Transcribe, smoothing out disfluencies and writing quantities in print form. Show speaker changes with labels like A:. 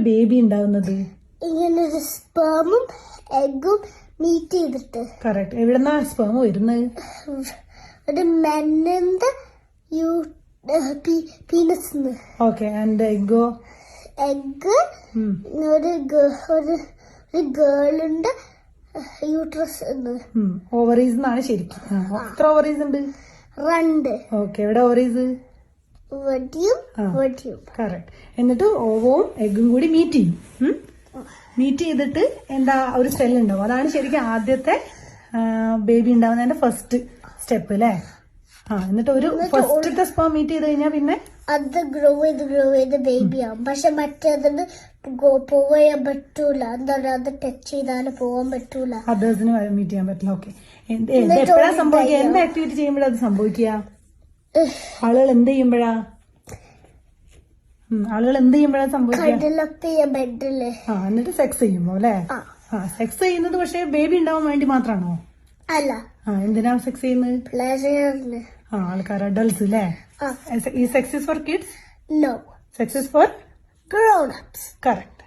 A: Baby ഉണ്ടാവുന്നത്?
B: ഇങ്ങനെ ഒരു സ്പേമും എഗും മീറ്റ് ചെയ്തിട്ട്.
A: കറക്റ്റ്. എവിടെന്നാ സ്പേം വരുന്നത്?
B: ഒരു മെന്നിന്റെ പീനസ്.
A: ഓക്കെ. ആൻഡ് എഗോ?
B: എഗ് ഒരു ഗേളിന്റെ യൂട്രസ്.
A: ഓവറീസ് എന്നാണ് ശരിക്കും. എത്ര ഓവറീസ് ഉണ്ട്?
B: 2.
A: ഓക്കെ. എവിടെ ഓവറീസ്? കറക്റ്റ്. എന്നിട്ട് ഓവവും എഗും കൂടി മീറ്റ് ചെയ്യും. മീറ്റ് ചെയ്തിട്ട് എന്താ ഒരു സെൽ ഉണ്ടാവും. അതാണ് ശരിക്കും ആദ്യത്തെ ബേബി ഉണ്ടാവുന്നതിന്റെ ഫസ്റ്റ് സ്റ്റെപ്പ് അല്ലേ? എന്നിട്ട് ഒരു ഫസ്റ്റത്തെ സ്പേം മീറ്റ് ചെയ്ത് കഴിഞ്ഞാൽ പിന്നെ
B: അത് ഗ്രോ ചെയ്ത് ബേബി ആവും. പക്ഷെ മറ്റേതിന് പോവാൻ പറ്റൂല. എന്താണ് അത് ടച്ച് ചെയ്താലും പോവാൻ പറ്റൂല.
A: അതേഴ്സിന് മീറ്റ് ചെയ്യാൻ പറ്റില്ല. ഓക്കെ. എപ്പോഴാ സംഭവിക്കുക? എന്ത് ആക്ടിവിറ്റി ചെയ്യുമ്പോഴാ അത് സംഭവിക്കുക? ആളുകൾ എന്ത് ചെയ്യുമ്പോഴാ സംഭവിക്കുക?
B: ബെഡില്.
A: എന്നിട്ട് സെക്സ് ചെയ്യുമ്പോ അല്ലെ? സെക്സ് ചെയ്യുന്നത് പക്ഷെ ബേബി ഉണ്ടാവാൻ വേണ്ടി മാത്രാണോ?
B: അല്ല.
A: എന്തിനാ സെക്സ് ചെയ്യുന്നത്?
B: പ്ലഷറിന്.
A: ആൾക്കാർ അഡൾട്ട്സ് അല്ലേ? ഈ sex is for kids?
B: No,
A: sex is for
B: grown ups.
A: Correct.